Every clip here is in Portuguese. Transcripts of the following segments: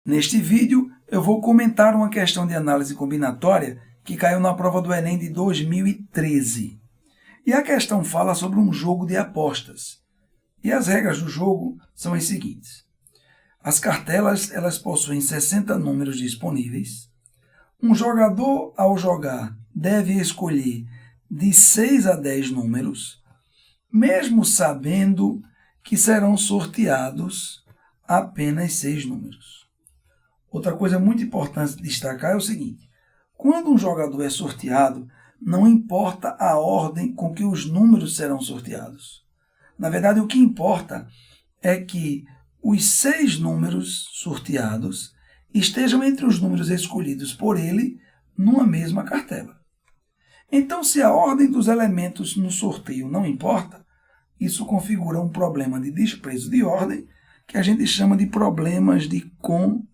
Neste vídeo, eu vou comentar uma questão de análise combinatória que caiu na prova do Enem de 2013. E a questão fala sobre um jogo de apostas. E as regras do jogo são as seguintes. As cartelas elas possuem 60 números disponíveis. Um jogador, ao jogar, deve escolher de 6 a 10 números, mesmo sabendo que serão sorteados apenas 6 números. Outra coisa muito importante de destacar é o seguinte: quando um jogador é sorteado, não importa a ordem com que os números serão sorteados. Na verdade, o que importa é que os 6 números sorteados estejam entre os números escolhidos por ele numa mesma cartela. Então, se a ordem dos elementos no sorteio não importa, isso configura um problema de desprezo de ordem, que a gente chama de problemas de combinação.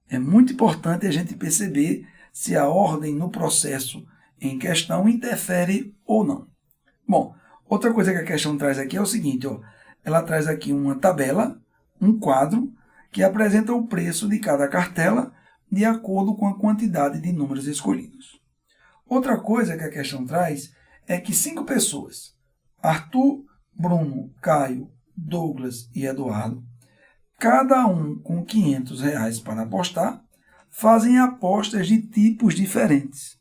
É muito importante a gente perceber se a ordem no processo em questão interfere ou não. Bom, outra coisa que a questão traz aqui é o seguinte, ela traz aqui uma tabela, um quadro, que apresenta o preço de cada cartela de acordo com a quantidade de números escolhidos. Outra coisa que a questão traz é que 5 pessoas, Arthur, Bruno, Caio, Douglas e Eduardo, cada um com R$500 para apostar, fazem apostas de tipos diferentes.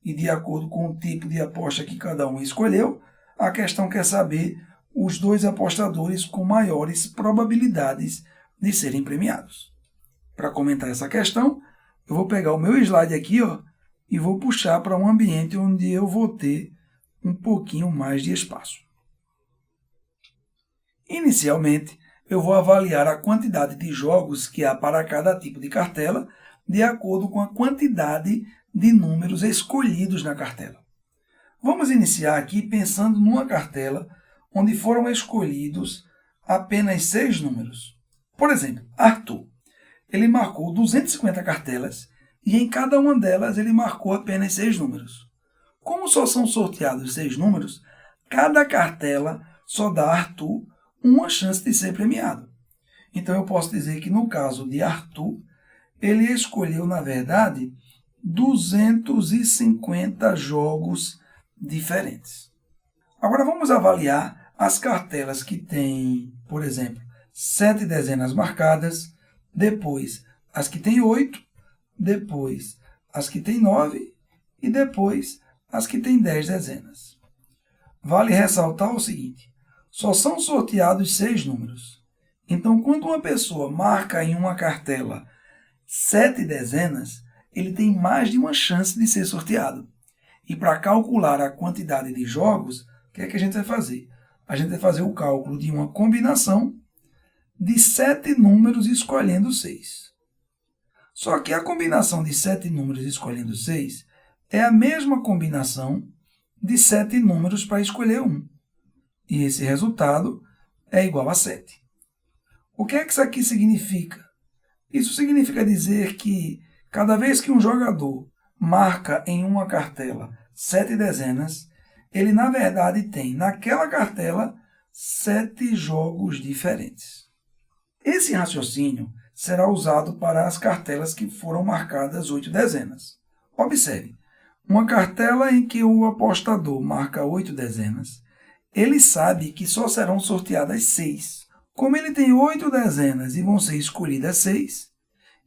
E de acordo com o tipo de aposta que cada um escolheu, a questão quer saber os 2 apostadores com maiores probabilidades de serem premiados. Para comentar essa questão, eu vou pegar o meu slide aqui e vou puxar para um ambiente onde eu vou ter um pouquinho mais de espaço. Inicialmente, eu vou avaliar a quantidade de jogos que há para cada tipo de cartela, de acordo com a quantidade de números escolhidos na cartela. Vamos iniciar aqui pensando numa cartela onde foram escolhidos apenas 6 números. Por exemplo, Arthur. Ele marcou 250 cartelas e em cada uma delas ele marcou apenas 6 números. Como só são sorteados 6 números, cada cartela só dá a Arthur uma chance de ser premiado. Então, eu posso dizer que no caso de Arthur, ele escolheu, na verdade, 250 jogos diferentes. Agora, vamos avaliar as cartelas que têm, por exemplo, 7 dezenas marcadas, depois as que têm 8, depois as que têm 9 e depois as que têm 10 dezenas. Vale ressaltar o seguinte: só são sorteados 6 números. Então, quando uma pessoa marca em uma cartela 7 dezenas, ele tem mais de uma chance de ser sorteado. E para calcular a quantidade de jogos, o que é que a gente vai fazer? A gente vai fazer o cálculo de uma combinação de 7 números escolhendo 6. Só que a combinação de 7 números escolhendo 6 é a mesma combinação de 7 números para escolher 1. E esse resultado é igual a 7. O que é que isso aqui significa? Isso significa dizer que cada vez que um jogador marca em uma cartela 7 dezenas, ele na verdade tem naquela cartela 7 jogos diferentes. Esse raciocínio será usado para as cartelas que foram marcadas 8 dezenas. Observe, uma cartela em que o apostador marca 8 dezenas, ele sabe que só serão sorteadas 6. Como ele tem 8 dezenas e vão ser escolhidas 6,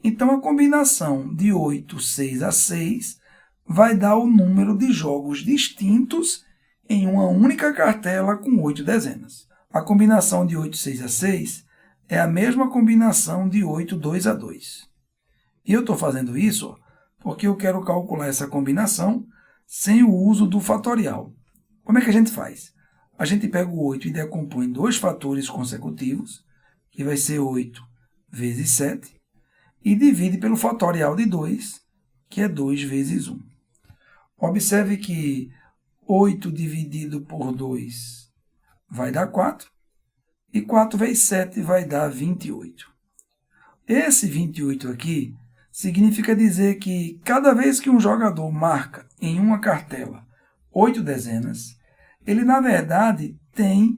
então a combinação de 8, 6 a 6 vai dar o número de jogos distintos em uma única cartela com 8 dezenas. A combinação de 8, 6 a 6 é a mesma combinação de 8, 2 a 2. E eu estou fazendo isso porque eu quero calcular essa combinação sem o uso do fatorial. Como é que a gente faz? A gente pega o 8 e decompõe em 2 fatores consecutivos, que vai ser 8 vezes 7, e divide pelo fatorial de 2, que é 2 vezes 1. Observe que 8 dividido por 2 vai dar 4, e 4 vezes 7 vai dar 28. Esse 28 aqui significa dizer que cada vez que um jogador marca em uma cartela 8 dezenas, ele, na verdade, tem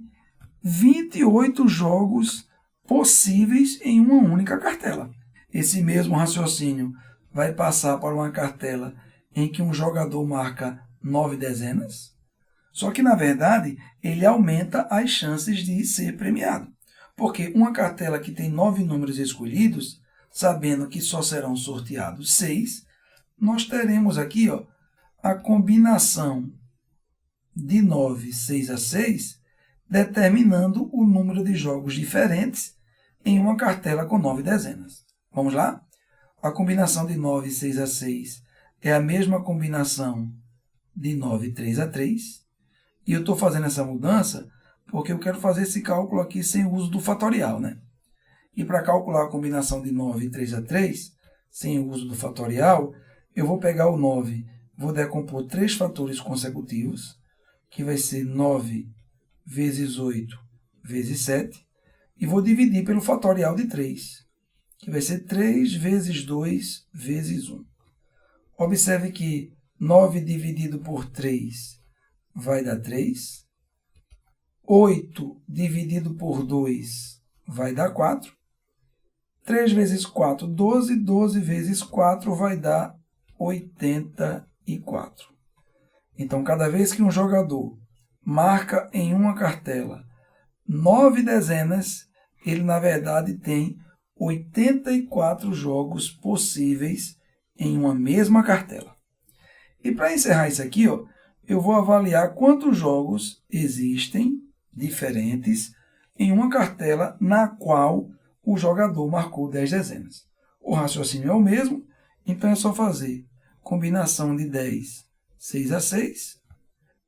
28 jogos possíveis em uma única cartela. Esse mesmo raciocínio vai passar para uma cartela em que um jogador marca 9 dezenas, só que, na verdade, ele aumenta as chances de ser premiado. Porque uma cartela que tem 9 números escolhidos, sabendo que só serão sorteados 6, nós teremos aqui a combinação de 9, 6 a 6, determinando o número de jogos diferentes em uma cartela com 9 dezenas. Vamos lá? A combinação de 9, 6 a 6 é a mesma combinação de 9, 3 a 3. E eu estou fazendo essa mudança porque eu quero fazer esse cálculo aqui sem o uso do fatorial, né? E para calcular a combinação de 9 e 3 a 3, sem o uso do fatorial, eu vou pegar o 9, vou decompor 3 fatores consecutivos, que vai ser 9 vezes 8 vezes 7, e vou dividir pelo fatorial de 3, que vai ser 3 vezes 2 vezes 1. Observe que 9 dividido por 3 vai dar 3. 8 dividido por 2 vai dar 4. 3 vezes 4, 12. 12 vezes 4 vai dar 84. Então, cada vez que um jogador marca em uma cartela 9 dezenas, ele, na verdade, tem 84 jogos possíveis em uma mesma cartela. E para encerrar isso aqui, eu vou avaliar quantos jogos existem diferentes em uma cartela na qual o jogador marcou 10 dezenas. O raciocínio é o mesmo, então é só fazer combinação de 10, 6 a 6,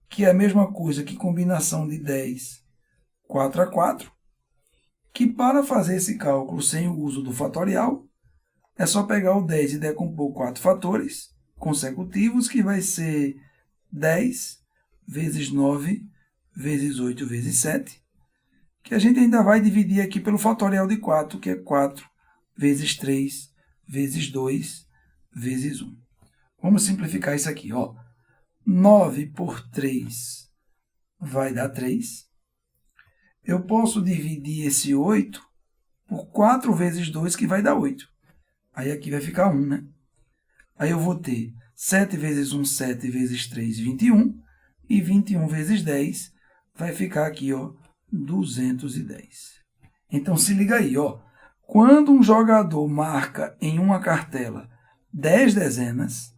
que é a mesma coisa que combinação de 10, 4 a 4, que para fazer esse cálculo sem o uso do fatorial, é só pegar o 10 e decompor 4 fatores consecutivos, que vai ser 10 vezes 9 vezes 8 vezes 7, que a gente ainda vai dividir aqui pelo fatorial de 4, que é 4 vezes 3 vezes 2 vezes 1. Vamos simplificar isso aqui. 9 por 3 vai dar 3. Eu posso dividir esse 8 por 4 vezes 2, que vai dar 8. Aí aqui vai ficar 1, né? Aí eu vou ter 7 vezes 1, 7 vezes 3, 21. E 21 vezes 10 vai ficar aqui, 210. Então, se liga aí, quando um jogador marca em uma cartela 10 dezenas,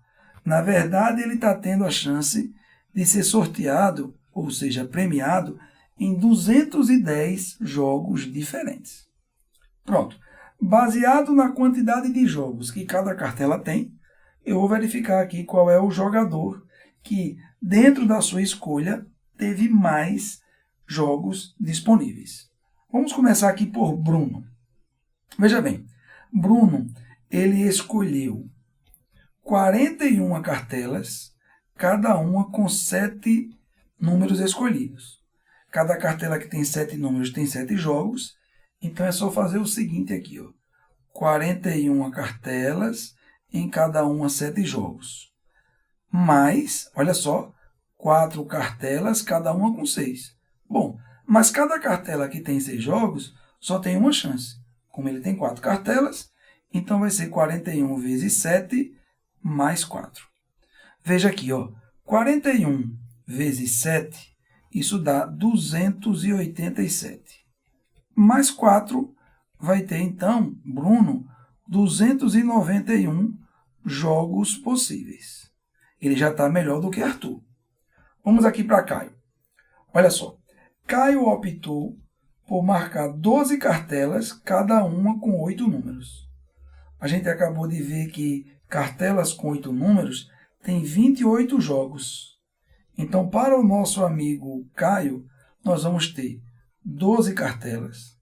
na verdade, ele está tendo a chance de ser sorteado, ou seja, premiado, em 210 jogos diferentes. Pronto. Baseado na quantidade de jogos que cada cartela tem, eu vou verificar aqui qual é o jogador que, dentro da sua escolha, teve mais jogos disponíveis. Vamos começar aqui por Bruno. Veja bem, Bruno, ele escolheu 41 cartelas, cada uma com 7 números escolhidos. Cada cartela que tem 7 números tem 7 jogos, então é só fazer o seguinte aqui, 41 cartelas, em cada uma 7 jogos. Mais, olha só, 4 cartelas, cada uma com 6. Bom, mas cada cartela que tem 6 jogos só tem uma chance. Como ele tem 4 cartelas, então vai ser 41 vezes 7 mais 4. Veja aqui, 41 vezes 7, isso dá 287. Mais 4 vai ter, então, Bruno, 291 jogos possíveis. Ele já está melhor do que Arthur. Vamos aqui para Caio. Olha só, Caio optou por marcar 12 cartelas, cada uma com 8 números. A gente acabou de ver que cartelas com 8 números têm 28 jogos. Então, para o nosso amigo Caio, nós vamos ter 12 cartelas,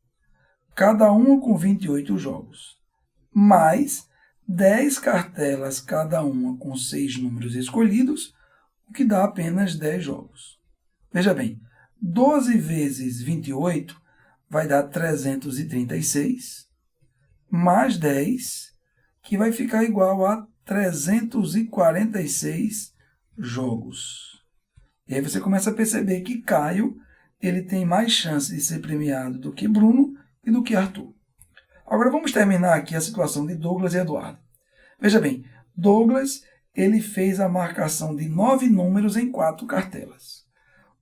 cada uma com 28 jogos, mais 10 cartelas, cada uma com 6 números escolhidos, o que dá apenas 10 jogos. Veja bem, 12 vezes 28 vai dar 336, mais 10, que vai ficar igual a 346 jogos. E aí você começa a perceber que Caio ele tem mais chance de ser premiado do que Bruno e do que Arthur. Agora vamos terminar aqui a situação de Douglas e Eduardo. Veja bem, Douglas ele fez a marcação de 9 números em 4 cartelas.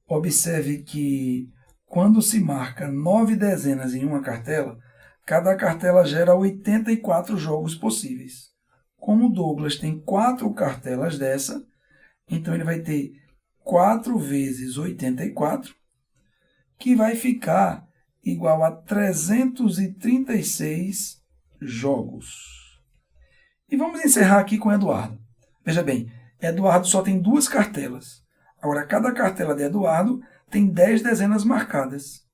Observe que quando se marca 9 dezenas em uma cartela, cada cartela gera 84 jogos possíveis. Como o Douglas tem 4 cartelas dessa, então ele vai ter 4 vezes 84, que vai ficar igual a 336 jogos. E vamos encerrar aqui com Eduardo. Veja bem, Eduardo só tem 2 cartelas. Agora, cada cartela de Eduardo tem 10 dezenas marcadas.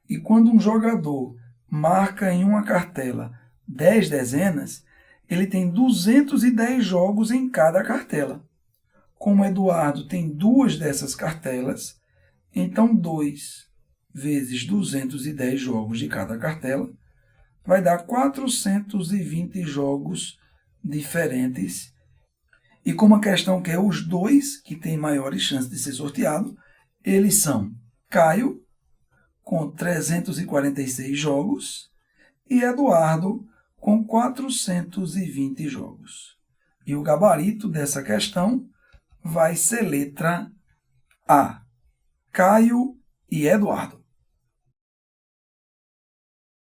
E quando um jogador marca em uma cartela 10 dezenas, ele tem 210 jogos em cada cartela. Como Eduardo tem 2 dessas cartelas, então 2 vezes 210 jogos de cada cartela vai dar 420 jogos diferentes. E como a questão quer os 2 que têm maiores chances de ser sorteado, eles são Caio, com 346 jogos, e Eduardo, com 420 jogos. E o gabarito dessa questão vai ser letra A, Caio e Eduardo.